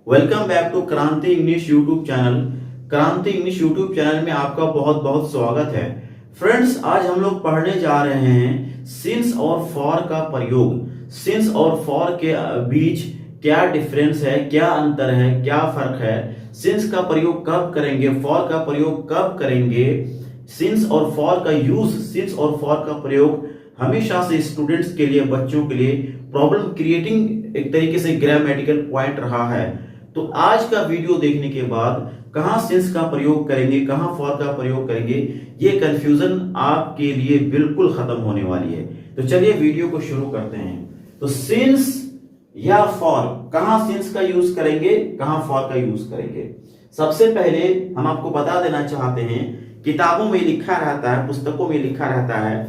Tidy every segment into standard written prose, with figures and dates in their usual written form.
Welcome back to क्रांति English YouTube channel. क्रांति English YouTube channel में आपका बहुत बहुत स्वागत है। फ्रेंड्स, आज हम लोग पढ़ने जा रहे हैं सिंस और फॉर का प्रयोग। सिंस और फॉर के बीच क्या डिफरेंस है, क्या अंतर है, क्या फर्क है, सिंस का प्रयोग कब करेंगे, फॉर का प्रयोग कब करेंगे, सिंस और फॉर का यूज, सिंस और फॉर का प्रयोग हमेशा से स्टूडेंट्स के लिए, बच्चों के लिए प्रॉब्लम क्रिएटिंग एक तरीके से ग्रामेटिकल पॉइंट रहा है। तो आज का वीडियो देखने के बाद कहां सिंस का प्रयोग करेंगे, कहां फॉर का प्रयोग करेंगे, ये कंफ्यूजन आपके लिए बिल्कुल खत्म होने वाली है। तो चलिए वीडियो को शुरू करते हैं। तो सिंस या फॉर, कहां सिंस का यूज करेंगे, कहां फॉर का यूज करेंगे। सबसे पहले हम आपको बता देना चाहते हैं, किताबों में लिखा रहता है, पुस्तकों में लिखा रहता है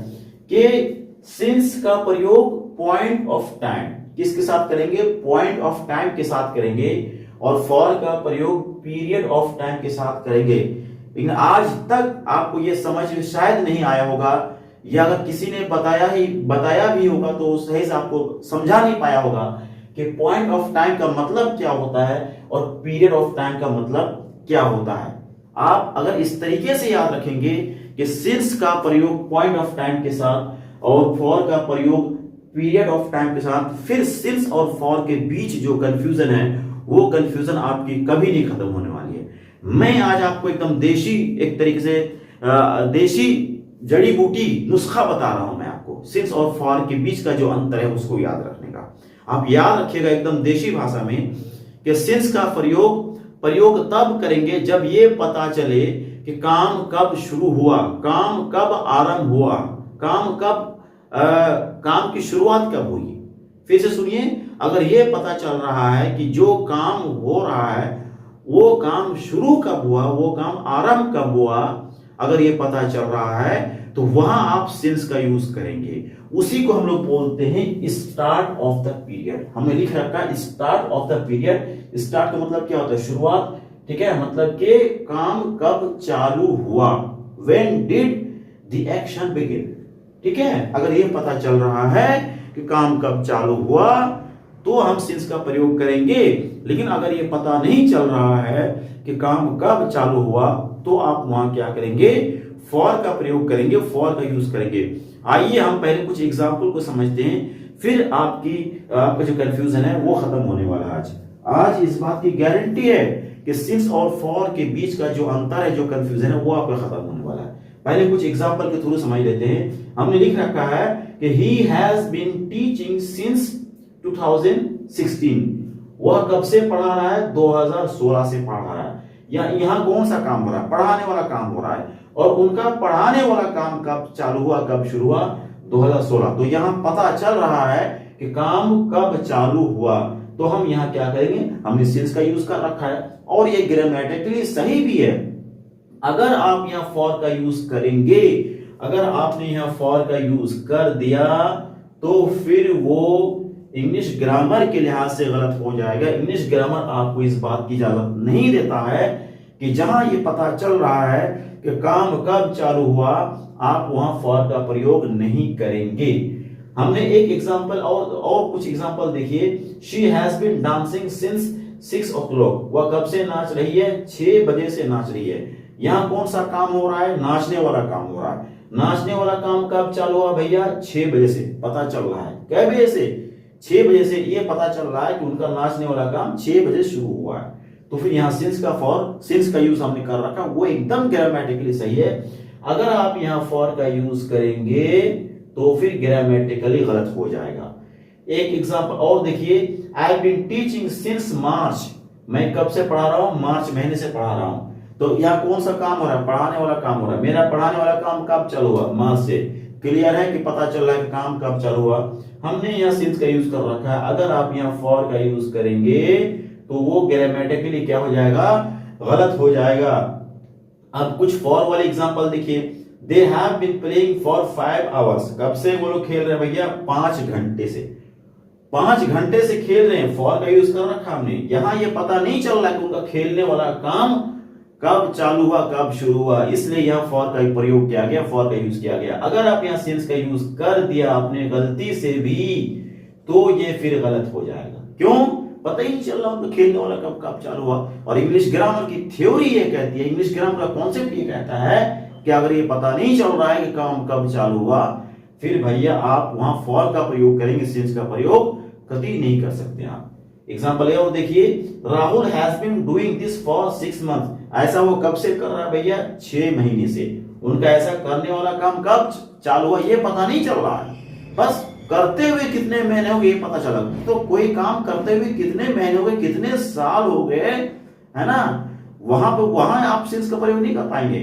कि सिंस का प्रयोग पॉइंट ऑफ टाइम किसके साथ करेंगे, पॉइंट ऑफ टाइम के साथ करेंगे, और फॉर का प्रयोग पीरियड ऑफ टाइम के साथ करेंगे। लेकिन आज तक आपको यह समझ में शायद नहीं आया होगा, या अगर किसी ने बताया भी होगा तो सही से आपको समझा नहीं पाया होगा कि पॉइंट ऑफ टाइम का मतलब क्या होता है और पीरियड ऑफ टाइम का मतलब क्या होता है। आप अगर इस तरीके से याद रखेंगे कि सिंस का प्रयोग पॉइंट ऑफ टाइम के साथ और फॉर का प्रयोग पीरियड ऑफ टाइम के साथ, फिर सिंस और फॉर के बीच जो कंफ्यूजन है वो कंफ्यूजन आपकी कभी नहीं खत्म होने वाली है। मैं आज आपको एकदम देशी, एक तरीके से देशी जड़ी बूटी नुस्खा बता रहा हूं मैं आपको, सिंस और फॉर के बीच का जो अंतर है उसको याद रखने का। आप याद रखिएगा एकदम देशी भाषा में कि सिंस का प्रयोग तब करेंगे जब ये पता चले कि काम कब शुरू हुआ, काम कब आरंभ हुआ, काम की शुरुआत कब हुई। फिर से सुनिए, अगर यह पता चल रहा है कि जो काम हो रहा है वो काम शुरू कब हुआ, वो काम आरंभ कब हुआ, अगर ये पता चल रहा है तो वहां आप सिंस का यूज करेंगे। उसी को हम लोग बोलते हैं स्टार्ट ऑफ द पीरियड। हमने लिख रखा है start of the period. Start का मतलब क्या होता है, शुरुआत, ठीक है, मतलब कि काम कब चालू हुआ, when did the action begin, ठीक है। अगर ये पता चल रहा है कि काम कब चालू हुआ तो हम सिंस का प्रयोग करेंगे। लेकिन अगर ये पता नहीं चल रहा है कि काम कब चालू हुआ तो आप वहां क्या करेंगे, फॉर का प्रयोग करेंगे, फॉर का यूज करेंगे। आइए हम पहले कुछ एग्जाम्पल को समझते हैं, फिर आपका जो कंफ्यूजन है वो खत्म होने वाला है। आज इस बात की गारंटी है कि सिंस और फॉर के बीच का जो अंतर है, जो कंफ्यूजन है, वो आपका खत्म होने वाला है। पहले कुछ एग्जाम्पल के थ्रू समझ लेते हैं। हमने लिख रखा है कि he has been teaching since 2016। वह कब से पढ़ा रहा है, 2016 से पढ़ा रहा है। या यहाँ कौन सा काम हो रहा है, पढ़ाने वाला काम हो रहा है, और उनका पढ़ाने वाला काम कब चालू हुआ, कब शुरू हुआ, 2016। तो यहाँ पता चल रहा है कि काम कब चालू हुआ, तो हम यहाँ क्या करेंगे, हमने सिंस का यूज कर रखा है और ये ग्रामेटिकली सही भी है। अगर आप यहाँ फॉर का यूज करेंगे, अगर आपने यहाँ फॉर का यूज कर दिया तो फिर वो इंग्लिश ग्रामर के लिहाज से गलत हो जाएगा। इंग्लिश ग्रामर आपको इस बात की इजाजत नहीं देता है कि जहां ये पता चल रहा है कि काम कब चालू हुआ, आप वहां फॉर का प्रयोग नहीं करेंगे। हमने एक एग्जांपल और कुछ एग्जांपल देखिए। She has been dancing since 6 o'clock। वह कब से नाच रही है, 6 बजे से नाच रही है। यहाँ कौन सा काम हो रहा है, नाचने वाला काम हो रहा है। नाचने वाला काम कब चालू हुआ भैया, 6 बजे से पता चल रहा है। कै बजे से, 6 बजे से ये पता चल रहा है कि उनका नाचने वाला काम 6 बजे शुरू हुआ है। तो फिर यहाँ सिंस का यूज हमने कर रखा, वो एकदम ग्रामेटिकली सही है। अगर आप यहाँ फॉर का यूज करेंगे तो फिर ग्रामेटिकली गलत हो जाएगा। एक एग्जांपल और देखिए, I have been teaching since March. मैं कब से पढ़ा रहा हूं, मार्च महीने से पढ़ा रहा हूं। तो यहाँ कौन सा काम हो रहा है, पढ़ाने वाला काम हो रहा है। मेरा पढ़ाने वाला काम कब चालू हुआ, मार्च से। क्लियर है कि पता चल रहा है कि काम कब चालू हुआ। हमने यहाँ सिंस का यूज कर रखा है। अगर आप यहाँ फॉर का यूज करेंगे तो वो ग्रामेटिकली क्या हो जाएगा, गलत हो जाएगा। अब कुछ फॉर वाले एग्जांपल देखिए। They have been playing for 5 hours। कब से वो लोग खेल रहे हैं भैया, 5 घंटे से। 5 घंटे से खेल रहे हैं, फॉर का यूज कर रखा हमने। यहां ये पता नहीं चल रहा है कि उनका खेलने वाला काम कब चालू हुआ, कब शुरू हुआ, इसलिए यहाँ फॉर का प्रयोग किया गया, फॉर का यूज किया गया। अगर आप यहाँ सिंस का यूज कर दिया आपने गलती से भी तो ये फिर गलत हो जाएगा। क्यों, पता ही नहीं चल रहा उनको खेलने वाला कब कब चालू हुआ। और इंग्लिश ग्रामर की थ्योरी ये कहती है, इंग्लिश ग्रामर का कॉन्सेप्ट ये कहता है कि अगर ये पता नहीं चल रहा है कि काम कब चालू हुआ, फिर भैया आप वहां फॉर का प्रयोग करेंगे, सिंस का प्रयोग कभी नहीं कर सकते आप। एग्जाम्पल और देखिए, Rahul has been doing this for 6 month. ऐसा वो कब से कर रहा है भैया? 6 महीने से। उनका ऐसा करने वाला काम कब चालू हुआ ये पता नहीं चल रहा है, बस करते हुए कितने महीने हो गए ये पता चला। तो कोई काम करते हुए कितने महीने हो गए, कितने साल हो गए, है ना, वहां आप सिंस का प्रयोग नहीं कर पाएंगे।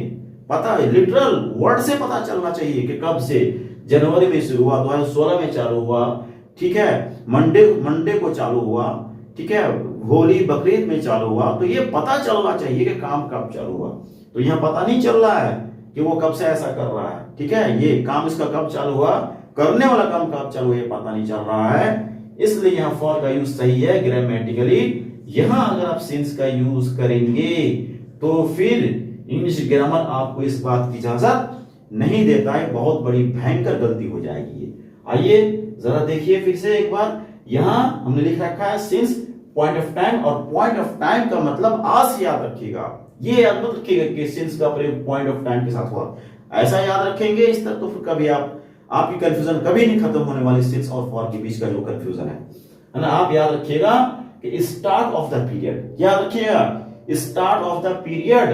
पता लिटरल वर्ड से पता चलना चाहिए कि कब से। जनवरी में शुरू हुआ, 2016 में चालू हुआ, ठीक है, मंडे को चालू हुआ, ठीक है, होली बकरीद में चालू हुआ, तो ये पता चलना चाहिए कि काम कब चालू हुआ। तो यहाँ पता नहीं चल रहा है कि वो कब से ऐसा कर रहा है, ठीक है, ये काम इसका कब चालू हुआ, करने वाला काम कब चालू हुआ ये पता नहीं चल रहा है, इसलिए यहाँ फॉर का यूज सही है ग्रामेटिकली। यहाँ अगर आप सिंस का यूज करेंगे तो फिर इंग्लिश ग्रामर आपको इस बात की इजाजत नहीं देता है, बहुत बड़ी भयंकर गलती हो जाएगी। आइए जरा देखिए फिर से एक बार, यहां हमने लिख रखा है सिंस पॉइंट ऑफ टाइम, और पॉइंट ऑफ टाइम का मतलब आज याद रखिएगा, ये याद मत रखिएगा कि सिंस का प्रयोग पॉइंट ऑफ टाइम के साथ हुआ, ऐसा याद रखेंगे इस तरह, तो फिर कभी आपकी कंफ्यूजन कभी नहीं खत्म होने वाली सिंस और फॉर के बीच का जो कंफ्यूजन है ना। आप याद रखिएगा कि स्टार्ट ऑफ द पीरियड, याद रखिएगा स्टार्ट ऑफ द पीरियड,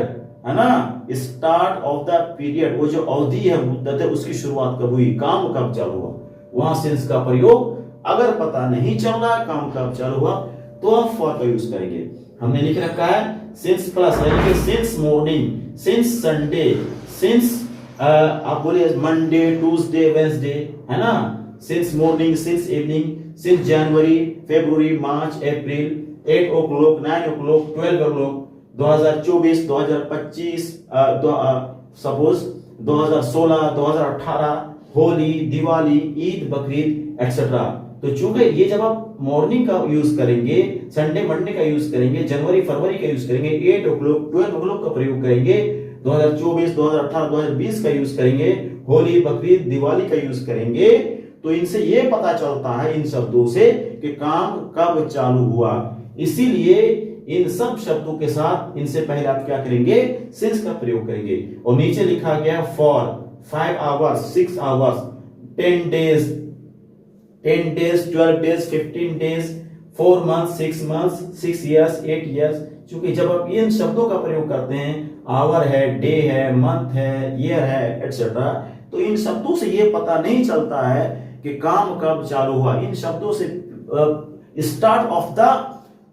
है ना, स्टार्ट ऑफ द पीरियड, वो जो अवधि है मुद्दत है उसकी शुरुआत कब हुई, काम कब चालू हुआ, वहां सिंस का प्रयोग। अगर पता नहीं चल रहा काम कब चालू हुआ तो आप फॉर का यूज करेंगे। हमने लिख रखा है सिंस प्लस, यानी कि since morning, since Sunday, since आप बोले मंडे ट्यूसडे वेडनेसडे, है ना, since morning, since evening, since January February March April, 8 o'clock 9 o'clock 12 o'clock, 2024 2025, suppose 2016 2018, Holi Diwali Eid Bakrid etcetera. तो चूंकि ये जब आप मॉर्निंग का यूज करेंगे, संडे मंडे का यूज करेंगे, जनवरी फरवरी का यूज करेंगे, 8 o'clock 12 o'clock का प्रयोग करेंगे, 2024 2018 2020 का यूज करेंगे, होली बकरीद दिवाली का यूज करेंगे, तो इनसे ये पता चलता है इन शब्दों से कि काम कब चालू हुआ। इसीलिए इन सब शब्दों के साथ इनसे पहले आप क्या करेंगे, सिंस का प्रयोग करेंगे। और नीचे लिखा गया for 5 hours 6 hours 10 days 12 days 15 days 4 months 6 months 6 years 8 years। क्योंकि जब आप इन शब्दों का प्रयोग करते हैं, आवर है, डे है, मंथ है, ईयर है एक्सेट्रा, तो इन शब्दों से ये पता नहीं चलता है कि काम कब चालू हुआ। इन शब्दों से स्टार्ट ऑफ द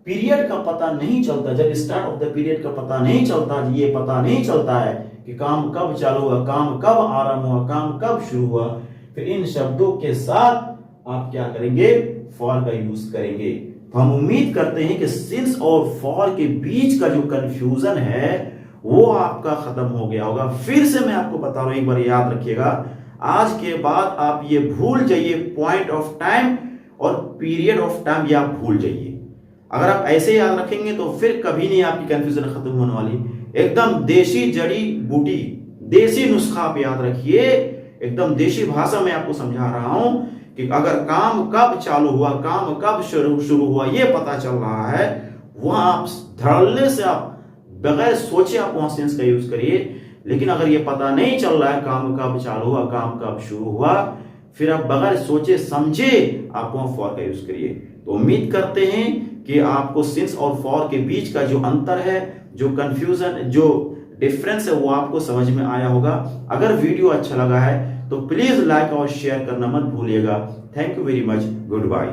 पीरियड का पता नहीं चलता। जब स्टार्ट ऑफ द पीरियड का पता नहीं चलता, ये पता नहीं चलता है कि काम कब चालू हुआ, काम कब आरंभ हुआ, काम कब शुरू हुआ, फिर इन शब्दों के साथ आप क्या करेंगे, फॉर का यूज करेंगे। तो हम उम्मीद करते हैं कि सिंस और फॉर के बीच का जो कंफ्यूजन है वो आपका खत्म हो गया होगा। फिर से मैं आपको बता रहा हूं, एक बार याद रखिएगा, आज के बाद आप ये भूल जाइए पॉइंट ऑफ टाइम और पीरियड ऑफ टाइम, ये आप भूल जाइए। अगर आप ऐसे याद रखेंगे तो फिर कभी नहीं आपकी कंफ्यूजन खत्म होने वाली। एकदम देशी जड़ी बूटी, देसी नुस्खा आप याद रखिए, एकदम देशी भाषा में आपको समझा रहा हूं कि अगर काम कब चालू हुआ, काम कब शुरू हुआ ये पता चल रहा है, वहां आप धड़ल्ले से आप बगैर सोचे आप वहां सेंस का यूज करिए। लेकिन अगर ये पता नहीं चल रहा है काम कब चालू हुआ, काम कब शुरू हुआ, फिर आप बगैर सोचे समझे आप वहां फॉर का यूज करिए। तो उम्मीद करते हैं कि आपको सिंस और फॉर के बीच का जो अंतर है, जो कंफ्यूजन, जो डिफरेंस है, वो आपको समझ में आया होगा। अगर वीडियो अच्छा लगा है तो प्लीज लाइक और शेयर करना मत भूलिएगा। Thank you very much, good bye.